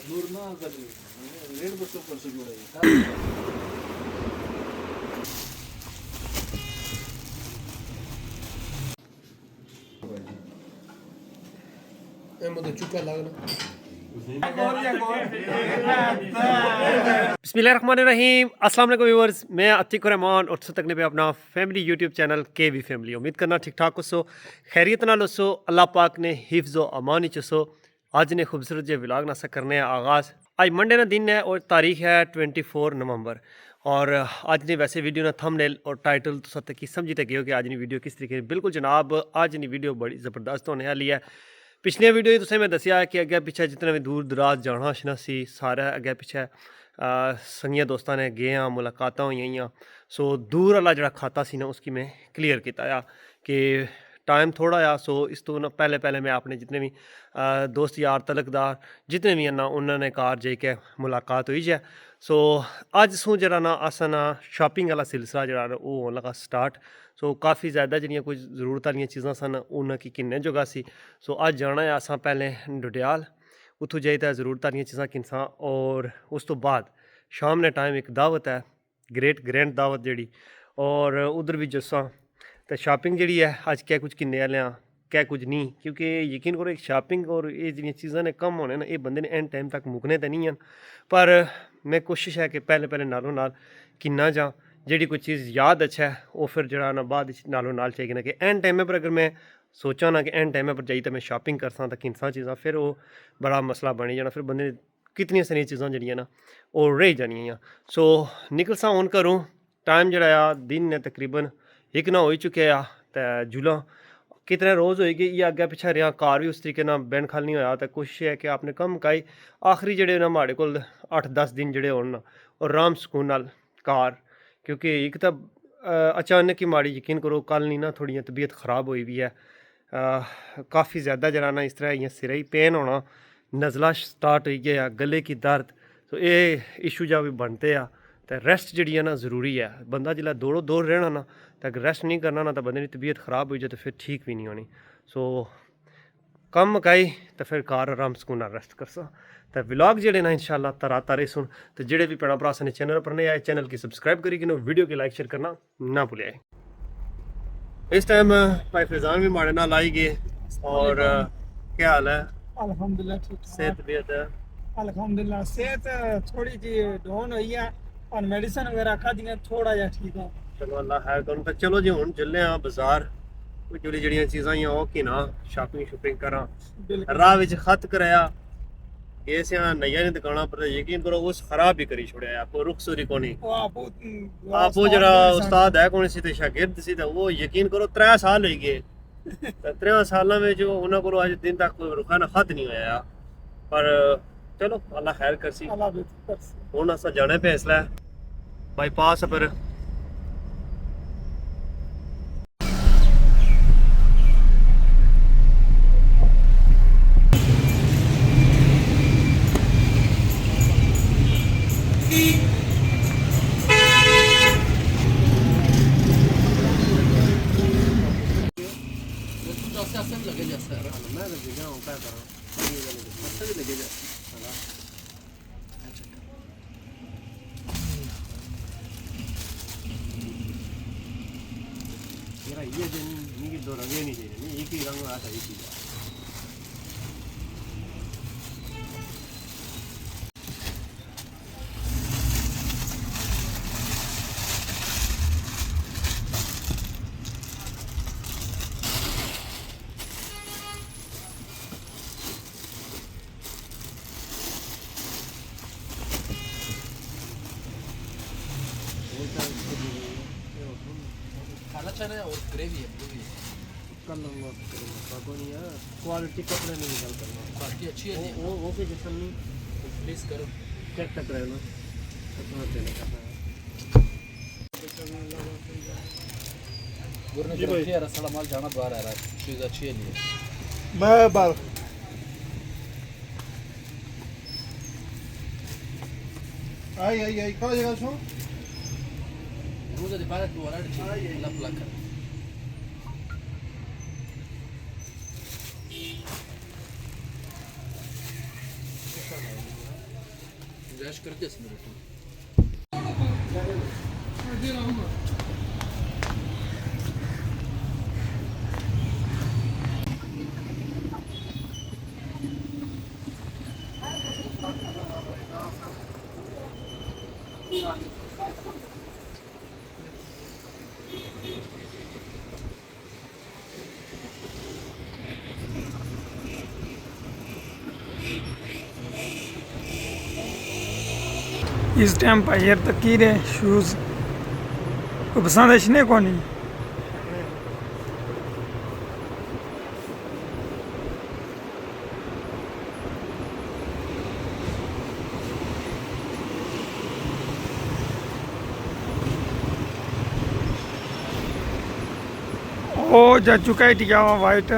दूर ना कभी रेड बस ऊपर से जुड़ा है मुझे चुका लगना बिस्मिल्लाहिर्रहमानिर्रहीम अस्सलाम वालेकुम व्यूअर्स, मैं अतीक रहमान और तुस तकने पे अपना फैमिली यूट्यूब चैनल के वी फैमिली। उम्मीद करना ठीक ठाक हो, खैरियत नाल हो। अल्लाह पाक ने हिफ्ज़ व अमान च सो। अज ने खूबसूरत जे व्लॉग नासा करने आगाज़। आज मंडे ना दिन है और तारीख है 24 नवंबर। और अज ने वैसे वीडियो ना थंबनेल और टाइटल तुस तक समझी ते गए हो कि अज नी वीडियो किस तरीके। बिल्कुल जनाब, अज नी वीडियो बड़ी ज़बरदस्त होने वाली है। पिछलियां वीडियो तुसें मैं दसिया कि अग्गे पिछे जितने भी दूर दराज जाना छना सी, सारा अग्गे पिछे संगियां दोस्तां ने गए हाँ, मुलाकातां होई। सो दूर वाला जो खाता सी ना उसकी मैं क्लीयर किया कि टाइम थोड़ा आ। सो इस तो ना पहले पहले मैं अपने जितने भी दोस्त यार तलकदार जितने भी हैं ना उन्होंने कार जाके मुलाकात हुई है। सो अज सू जरा ना अस ना शॉपिंग वाला सिलसिला जरा वो होने लगा स्टार्ट। सो काफ़ी ज़्यादा जिहड़ियां कुछ जरूरत वाली चीज़ां सन उन्हें की किन्ने जगह सी। सो अज जाना है असां पहले डुडियाल, उत्थों जाइए जरूरत वाली चीज़ां किनसा और उस तो बाद शाम ने टाइम एक दावत है, ग्रेट ग्रैंड दावत जी। और उधर भी जस्सा तो शॉपिंग जी है अज क्या कुछ किन्ने आह्ले क्या कुछ नहीं, क्योंकि यकीन करो शॉपिंग और ये जी चीज़ां ने कम होने ना ये बंदे ने एंड टाइम तक मुकने तो नहीं हैं। पर मैं कोशिश है कि पहले पहले नालों नाल किन्ना जा जी कोई चीज़ याद अच्छा है वो फिर जरा ना बाद नालों नाल चाहिए ना कि एंड टाइम पर अगर मैं सोचा ना कि एंड टाइम पर जाइए तो मैं शॉपिंग करसा तो किनसा चीज़ां फिर वो बड़ा मसला बनी जाना। फिर बंदे कितनी सारिया चीज़ां जी ना वो रही जानियां। सो निकलसा हूँ घरों, टाइम जरा दिन ने तकरीबन एक ना हो चुके आ तो जुला कितने रोज़ होएगी ये अग्गे पिछे रहा। कार भी उस तरीके ना बैन खाल नहीं होया। तो कोशिश है कि आपने कम मुकाई आखिरी जड़े ना माड़े को 8-10 दिन जड़े हो और आराम सुकून नाल कार, क्योंकि एक तो अचानक ही माड़ी यकीन करो कल नहीं ना थोड़ी तबीयत ख़राब हुई भी है। काफ़ी ज़्यादा जरा ना इस तरह इं सिर ही पेन होना, नज़ला स्टार्ट हो गया, गले की दर्द। तो ये इशू जा भी बनते आ। तो रेस्ट जी है ना ज़रूरी है। बंदा जिला दौड़ो दौड़ रहना ना तो अगर रेस्ट नहीं करना ना तो बंदे की तबीयत ख़राब हो जाए तो फिर ठीक भी नहीं होनी। सो कम मुकाई तो फिर कार आराम सुकून रेस्ट करसा। तो व्लॉग जेडे ना इंशाल्लाह तरा तारे सुन। तो जेडे भी भैन भरा ने चैनल पर नहीं आए चैनल की सब्सक्राइब करी कि वीडियो की लाइक शेयर करना ना भूलिए। इस टाइम भाई फैजान भी माड़े नाल आई गए। और क्या हाल है? अल्हम्दुलिल्लाह ठीक सेहत तबीयत है? अल्हम्दुलिल्लाह सेहत थोड़ी जी डाउन हुई है और मेडिसिन वगैरह खादी है, थोड़ा जा ठीक है। चलो अल्लाह खैर करूँ। तो चलो जी हुण चलने आ बाजार, जोड़ी जड़ियाँ चीज़ां ही वो कि ना शॉपिंग शूपिंग करा। राह विच खत कराया गए से नैया ने दुकाना पर यकीन करो उस खराब भी करी छोड़िया। आपको रुखसुरी कोनी आप वो जरा उस्ताद है कौन सी शागिर्द सी तो वो यकीन करो 3 साल हो गए। 3 सालों में जो उन्होंने को अज दिन तक कोई रुखाना खत नहीं होया। पर चलो अल्लाह खैर करसी। हुण अस जाने पे इसलै बाईपास पर लगे जैसा मैं लगे जाऊँ क्या करूँ लगे जा मेरा ये दिन दो रंगे नहीं चाहिए, एक ही रंग आता है। एक ही खाना चना है और ग्रेवी है कर लूँगा को नहीं है क्वालिटी कपड़े नहीं निकल करना क्वालिटी अच्छी है। वो भी जिसम नहीं प्लीज़ करो चेक तक रहना कितना देने का है। गुरने की अच्छी है, रसला माल जाना बाहर आ रहा है, चीज़ अच्छी है नहीं मैं बाल आई कहाँ जगह छो मुझे दिखा तू वाला लप लग कर गुजारिश करते हैं मेरे को। इस टाइम पर तकीर है शूज़ को पसंद है को नहीं ओ जा चुका है टिका हुआ वाइट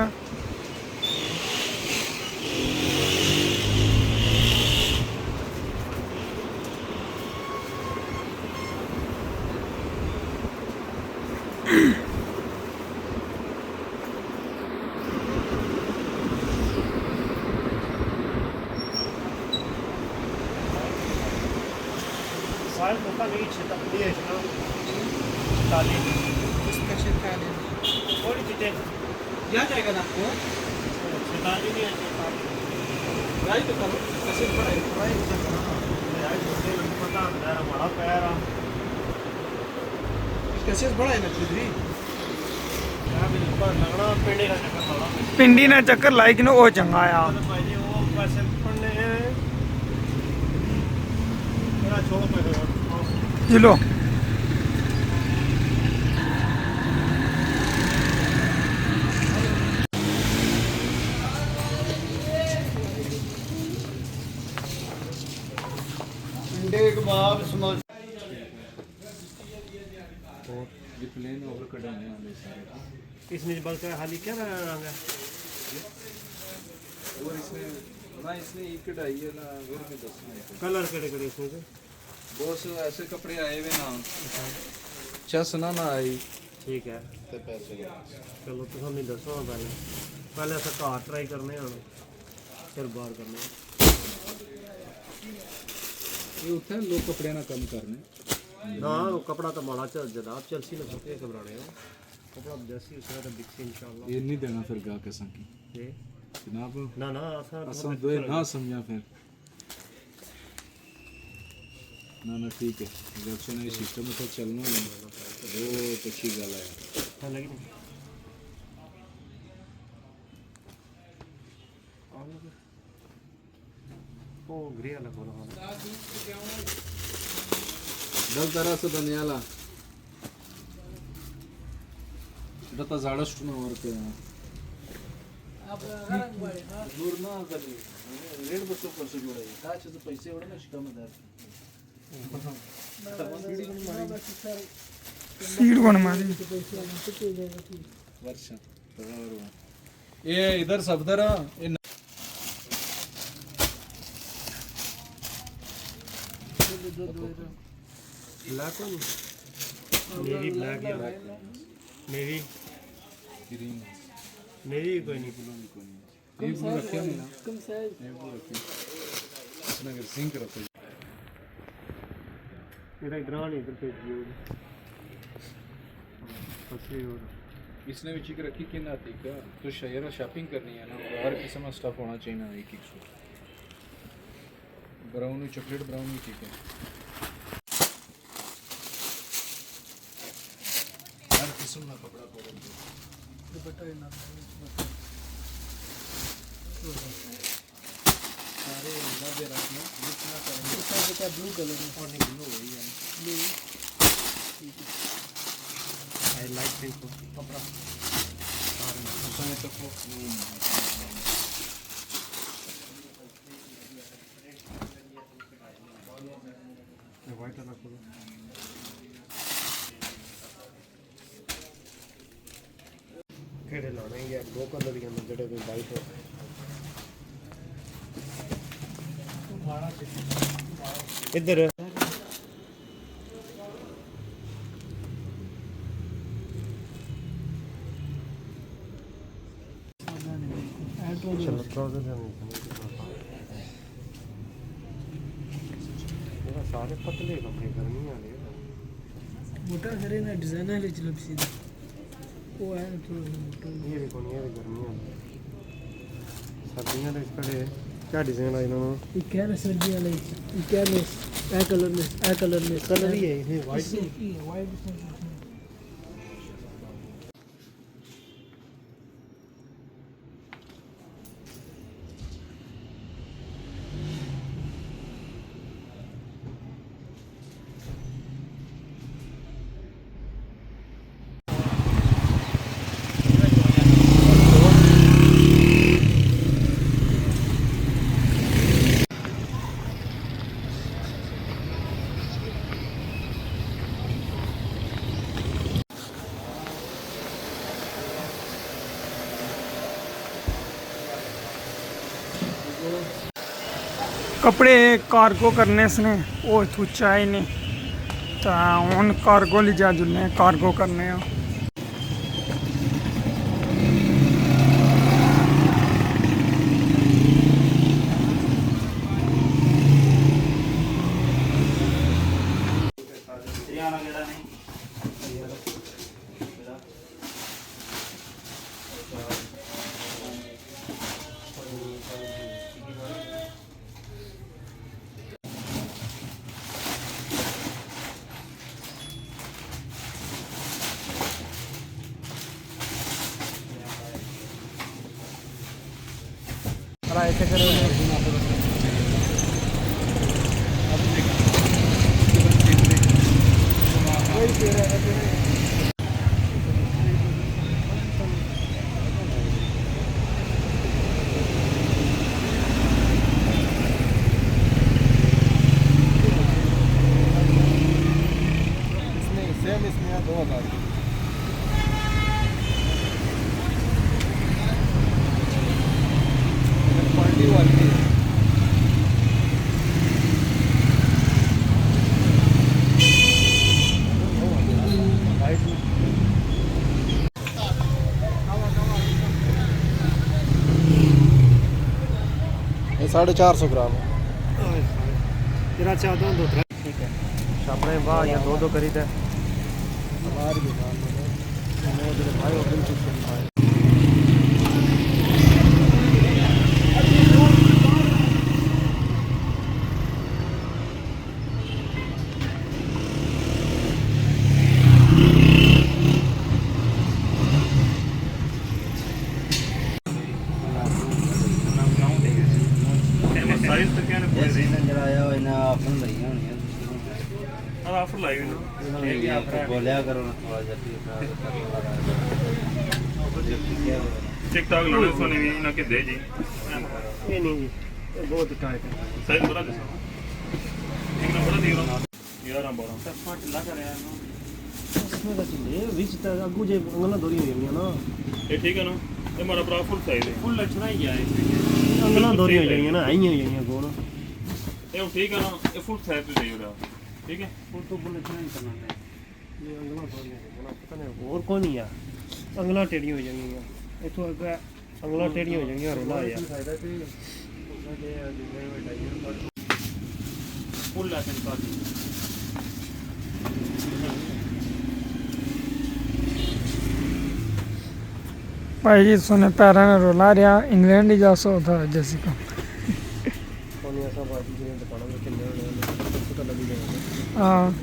साइड मौका नहीं छिता ये ना ताली इसका शेताली थोड़ी चीजें क्या जाएगा ना आपको ताली नहीं है राइट तो करो कैसे पड़ा है राइट तो यार छोटे नहीं पता मेरा बड़ा पैर आ कैसे बड़ा है ना खुदरी क्या भी पर लगना पेंडे का चक्कर वाला पिंडी ने चक्कर लाइक ने वो चंगा आ भाई जी वो पैसे पड़ने हैं मेरा छोड़ो पैसे चलो अंडे कबाब समोसे ये प्लेन ओवर कटाने वाले सारे इसमें बल का हाली क्या रंग है और इसमें ना इसमें एक कढ़ाई है ना वेर में दसना है कलर केड़े केड़े इसमें से बहुत से ऐसे कपड़े आए हुए ना चस ना ना आई ठीक है ते पैसे चलो तो हमें दसो पहले पहले ऐसा कार ट्राई करने हैं फिर बाहर करने ये उठे लोग कपड़े ना कम करने ना वो कपड़ा तो माड़ा चल जनाब चलसी ना सकते घबराने हो कपड़ा जैसी उसका तो दिखसी इंशाल्लाह ये नहीं देना फिर गा के संगी ये जनाब ना ना आसान असल दो ना समझा फिर ना ना ठीक है जब से ना सिस्टम से चलना है बहुत अच्छी गल है हाँ लगी नहीं ओ ग्रे वाला बोला हाँ दल तरह से धनियाला दत्ता झाडच टून वरते दूर ना कधी रेट बसतो कसं जोडाय काचे पैसे एवढे ना शिकामध्ये सीट कौन मारी वर्ष ये इधर सफदर ये ब्लैक हो नेवी ब्लैक या नेवी ग्रीन नेवी कोई नहीं ये ब्लू रखे हैं ना कम साइज ये ब्लू रखे इसमें अगर सिंक रखो मेरा ग्रान इधर पे दियो फंसे और इसने भी चिक रखी कि ना थी क्या तो शहर शॉपिंग करनी है ना हर किस्म का स्टफ होना चाहिए ना एक एक सौ ब्राउन चॉकलेट ब्राउन भी ठीक है हर किस्म का कपड़ा पहन दुपट्टा है ना सारे लगे रखने जितना करेंगे उसका बेटा ब्लू कलर में और नहीं ब्लू वही है ब्लू आई लाइक पिंक कपड़ा और उसमें तो वाइट वाला खोलो केड़े लाने हैं यार दो कलर के अंदर जेड़े कोई वाइट हो इधर चलो ट्राउजर सारे पतले कपड़े गर्मी वाले मोटा करे ना डिजाइनर ले चलो सीधा वो है ना थोड़ा मोटा ये देखो ये गर्मी वाले सर्दियां तो इसके क्या डिजाइन है इन्होंने ये क्या ना सर्दी वाला ये क्या में ए कलर में कलर ही है ये वाइट वाइट कपड़े कार्गो करने से वो इत्थू चाहे नहीं तो हूँ कार्गो ले जा जुलने कार्गो करने ऐसे करो इसमें 2000 क्वालिटी वाली ये 450 ग्राम तेरा चाह दो दो ठीक है अपने वाह या दो करी दे हमारी दुकान में भाई और बिल्कुल भाई ऑफर लाइव ना बोलिया करो ना थोड़ा टिक टॉक लड़े सोने भी ना के दे जी ये नहीं जी ये बहुत टाइट है सही बड़ा दे एक नंबर दे रहा 11 12 फट लग रहा है इसमें का चले विच तक अगू जे अंगला दोरी हो जानी है ना ये ठीक है ना ये हमारा पूरा फुल साइज है फुल लक्षणा ही है अंगला दोरी हो जानी है ना आई हो जानी है गोल ये ठीक है ना ये फुल साइज पे चाहिए रहा ठीक है फुल तो बुल लक्षणा ही करना है ये अंगला दोरी है ना पता नहीं और कौन ही है अंगला टेढ़ी हो जानी है इथों अगे अंगला टेढ़ी हो जानी है रोला यार फायदा पे फुल लाइन का भाई जी सोने पैरा ने रोला रहा इंग्लैंड ही जा सो था जैसे का कोनी ऐसा बात जी दुकानों में कितने पता लगी जाएगा हाँ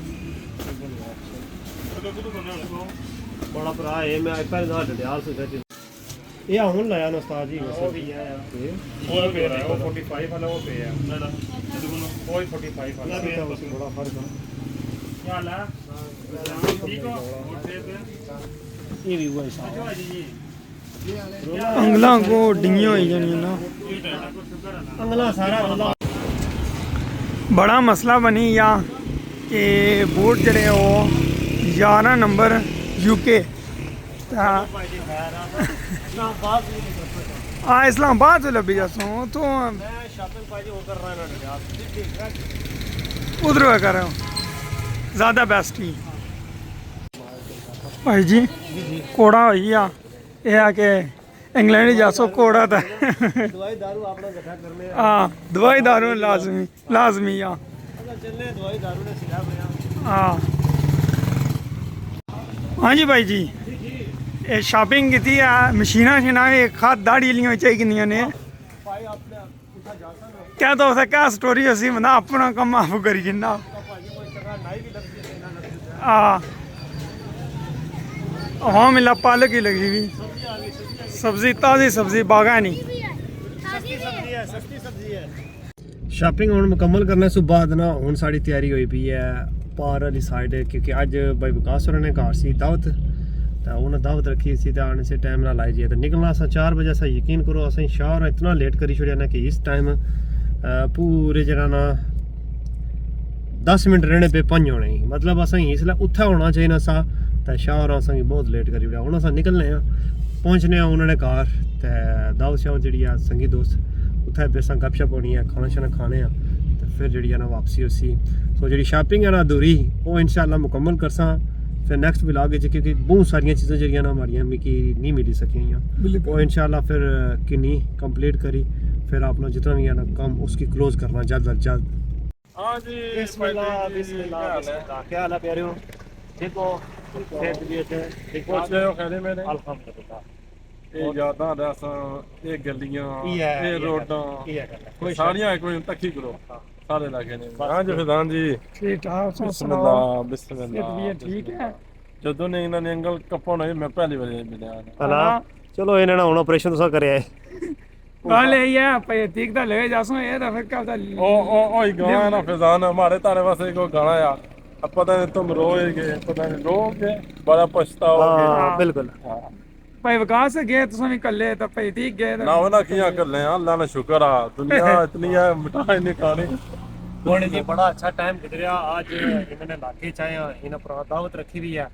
बड़ा भरा है मैं पहले ना डडियाल से कहती ये ਹੁਣ ਲਾਇਆ ਨਾ ਉਸਤਾਦ ਜੀ ਉਹ ਵੀ ਆ वो पे है वो 45 वाला वो पे है ना ना कोई 45 वाला बड़ा फर्क है क्या ला ठीक हो मोटे पे ये भी हुआ हिसाब अंगला को डिंगी हो जानी ना अंगला सारा रोला बड़ा मसला बनी या कि बूट जड़े वो 11 नंबर यूके हाँ इस्लामाबाद से लभी जासो तो उधर कर रहे हो ज़्यादा बेस्ट ही भाई जी कोड़ा हो गया ये आके इंग्लैंड जासो कोड़ा था दवाई दारू अपना इकट्ठा करने हाँ दवाई दारू लाजमी लाजमी आ ਚੱਲੇ ਦਵਾਈ ਦਾਰੂ ਨੇ ਸਿਲਾ ਬਣਿਆ हाँ हाँ जी भाई जी ये शॉपिंग की मशीना शशीना भी खाद दाड़ी लिया चाहिए ने ਭਾਈ ਆਪਣੇ ਕਿੱਥਾ ਜਾ ਸਕਦਾ क्या तो उसे क्या स्टोरी असी बना अपना कम आप करी जिन्ना ਭਾਜੀ ਕੋਈ ਚੰਗਾ ਨਾਈ ਵੀ ਲੱਗਦੀ ਹੈ ਇਹਨਾਂ ਲੱਗਦੀ हाँ मिला पालक ही लगी हुई ਸਬਜ਼ੀ ਆ ਗਈ ਸਬਜ਼ੀ सब्जी ताज़ी सब्जी बागानी ਸਸਤੀ ਸਬਜ਼ੀ ਹੈ ਸਸਤੀ ਸਬਜ਼ੀ ਹੈ ਸ਼ਾਪਿੰਗ ਹੁਣ ਮੁਕੰਮਲ ਕਰਨ ਤੋਂ ਬਾਅਦ ਨਾ ਹੁਣ ਸਾਡੀ ਤਿਆਰੀ ਹੋਈ ਪਈ ਹੈ ਪਾਰ ਵਾਲੀ ਸਾਈਡ ਕਿਉਂਕਿ ਅੱਜ ਬਾਈ ਵਿਕਾਸ ਹੋਰਾਂ ਨੇ ਘਰ ਸੀ ਦਾਵਤ ਤਾਂ ਉਹਨਾਂ ਦਾਵਤ ਰੱਖੀ ਸੀ ਤਾਂ ਆने से टाइम ना लाई जाए तो निकलना असा 4 बजे असा यकीन करो असें शहर इतना लेट करी छोड़िया ना कि इस टाइम पूरे जरा ना 10 मिनट रहने पे 5 होने ही मतलब असें इसलिए उत्थे होना चाहिए सा तो शहर असें बहुत लेट करी छोड़िया हुण असें निकलने पहुंचने उन्होंने घर ते दावत शावत जी संगी दोस्त उत्थे बेसां गपशप होनी है खाना शाना खाने तो फिर जी ना वापसी उसी सो जी शॉपिंग है ना अधूरी वो इंशाल्लाह मुकम्मल करसा फिर नेक्स्ट व्लॉग क्योंकि बहुत सारिया चीज़ां जड़ियां ना हमारियां मिगी नहीं मिली सकियां वो इंशाल्लाह फिर किन्नी कंप्लीट करी फिर अपना जितना भी है ना काम उसकी क्लोज करना जल्द अज जल्द हाँ जी बिस्मिल्लाह बिस्मिल्लाह क्या हाल है प्यारे हो ठीक हो सेहत भी अच्छे ठीक कुछ ठाक कहने मैंने अल्हम्दुलिल्लाह ਇਹ ਯਾਦਾਂ ਰਸਾਂ ਇਹ ਗਲੀਆਂ ਇਹ ਰੋਡਾਂ ਕੀ ਹੈ ਗੱਲ ਕੋਈ ਸਾਰੀਆਂ ਇੱਕ ਵਾਰ ਤੱਕੀ ਕਰੋ ਸਾਰੇ ਲਾਗੇ ਨੇ ਹਾਂ ਜੀ ਫਿਜ਼ਾਨ ਜੀ ठीक ठाक ਬਿਸਮਿਲ੍ਲਾ ਬਿਸਮਿਲ੍ਲਾ ठीक है ਜਦੋਂ ਨੇ ਇਹਨਾਂ ਨੇ ਅੰਗਲ ਕੱਪਣ ਹੋਏ ਮੈਂ ਪਹਿਲੀ ਵਾਰ ਮਿਲਿਆ ਹਲਾ ਚਲੋ ਇਹਨਾਂ ਨਾਲ ਹੁਣ ਆਪਰੇਸ਼ਨ ਤੁਸੀਂ ਕਰਿਆ ਹੈ गल यही है पे ठीक दा ले जासो ये तो फिर क्या ਉਹ ਹੀ ਗਾਣਾ ਨਾ ਫਿਜ਼ਾਨ हमारे तारे वास्ते को गाना या अब पता नहीं तुम रोएगे पता नहीं रोगे बड़ा पछताओगे ਹਾਂ ਬਿਲਕੁਲ भाई विकास गए तुम भी कल्ले तो भाई ठीक गए ना होना किया कर ले अल्लाह ने शुक्र आ दुनिया इतनी है मिठाई नहीं खानी ਹੁਣ ਜੀ बड़ा अच्छा टाइम गुजरिया आज इन्होंने इलाके च आए इन्हें पुराना दावत रखी हुई है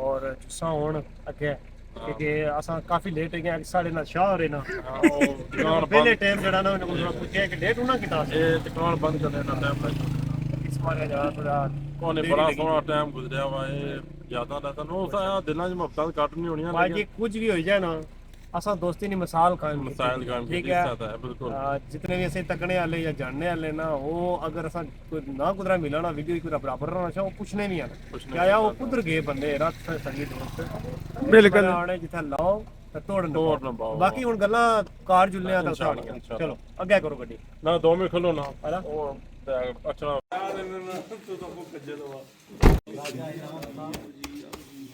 और जुस्सा होन अगे क्योंकि असां काफी लेट हो गए साढ़े ना शाह हो रहे ना पहले टाइम जड़ा ना उन्होंने पूछा कि लेट होना कितना ये दुकान बंद कर देना टाइम इस मारे जरा थोड़ा कोने बड़ा सोना टाइम गुजरिया वा ये यादां रहता नो सा दिलों च मोहब्बत कट नहीं होनी भाई कुछ भी हो जाए ना असा दोस्ती नहीं मिसाल कायम की। मिसाल कायम की ठीक है बिल्कुल जितने भी असें तकने वाले या जानने वाले ना वो अगर असा कोई ना कुदरा मिला ना वीडियो कोई बराबर रहना चाहिए वो पूछने नहीं आना क्या यार वो कुदर गए बंदे रात संगी दोस्त बिल्कुल आने जिथे लाओ ते तोड़न तोड़न पाओ। बाकी हुन गल्लां कार जुलने आ तक इंशाल्लाह। चलो अगे करो गड्डी ना 2 में खलो ना है ना ओ अच्छा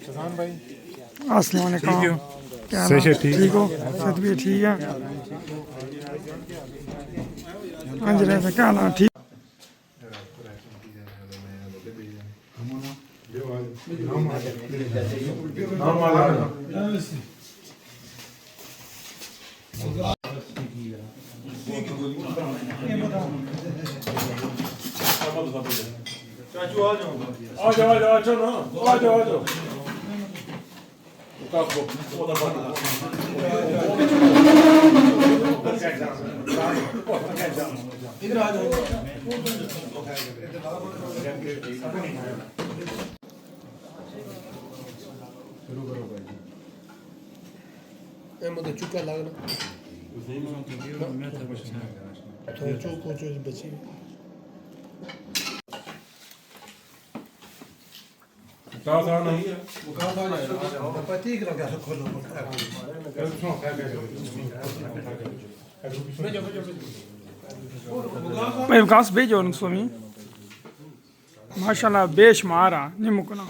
शजान भाई अस्सलाम वालेकुम क्या ठीक हो सेहत भी ठीक है हाँ जी रहता क्या हाल ठीक चाचू आ जाओ अच्छा ना आ जाओ काको ओदा इधर आ जाओ शुरू करो भाई ए मुझे चुका लगना तो चुको बची कहाँ से नहीं है ठीक लगा खोलो भाई विकास भेजो उनको स्वामी माशाल्लाह बेशुमार आ नहीं मुकना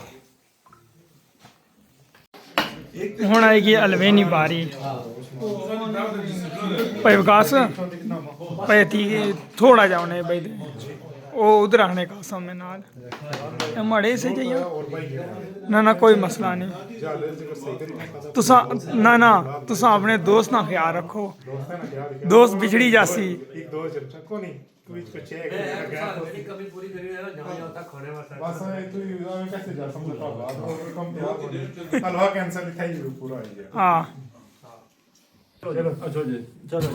हुण आएगी अलवेनी बारी भाई विकास भाई थी थोड़ा जा उन्हें भाई वो उधर आने का समय नाल मड़े से चाहिए ना ना कोई मसला नहीं तुसा ना ना तुसा अपने दोस्त ना ख्याल रखो दोस्त बिछड़ी जासी हाँ अच्छा जी चलो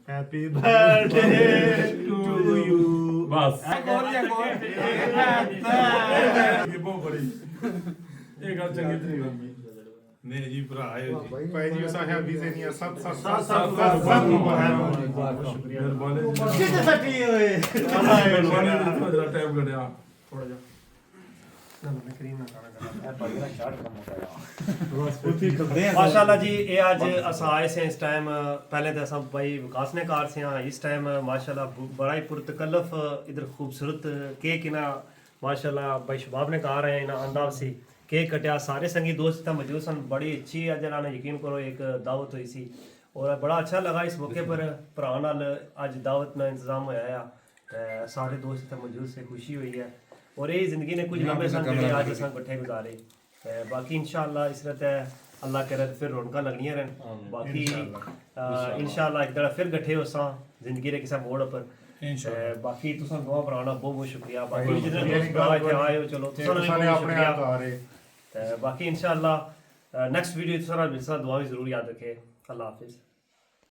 हैप्पी बर्थडे टू यू बस ये ये बहुत बड़ी एक गल चंगी तरीके ਨੇ ਜੀ ਭਰਾ ਆਇਓ ਜੀ ਭਾਈ ਜੀ ਉਸਾ ਹੈ ਵੀਜ਼ੇ ਨਹੀਂ ਸਭ ਮਿਹਰਬਾਨੀ ਜੀ ਕਿਤੇ ਸੱਟੀ ਹੋਏ ਮਿਹਰਬਾਨੀ ਜੀ ਤੁਹਾਡਾ ਟਾਈਮ ਕੱਢਿਆ ਥੋੜਾ ਜਿਹਾ माशाल्लाह जी ये आज असा आए से इस टाइम पहले तो असा भाई विकास ने कार से हाँ इस टाइम माशाल्लाह बड़ा ही पुरतकल्लफ इधर खूबसूरत केक इना माशाल्लाह भाई शबाब ने कार है इना अंदाज से केक कटिया सारे संगी दोस्त था मौजूद सन बड़ी अच्छी अज ने यकीन करो एक दावत हुई सी और बड़ा अच्छा लगा इस मौके पर भरा नाल अज दावत का इंतजाम होया सारे दोस्त थे मौजूद से खुशी हुई है और ये जिंदगी ने कुछ लम्बे सन जेह्ड़े अज असां कट्ठे गुजारे बाकी इंशाअल्लाह इस ते अल्लाह करे फिर रौनकां लगनियां रहन बाकी इंशाअल्लाह एक दड़ा फिर कट्ठे होसां जिंदगी दे किसे मोड़ पर बाकी तुसां दुआ भराना बहुत बहुत शुक्रिया बाकी जितने दोस्त भरा इत्थे आए हो चलो तुसां ने अपने आप आ रहे बाकी इंशाअल्लाह नेक्स्ट वीडियो तुसां नाल मिलसां दुआ भी जरूर याद रखे अल्लाह हाफिज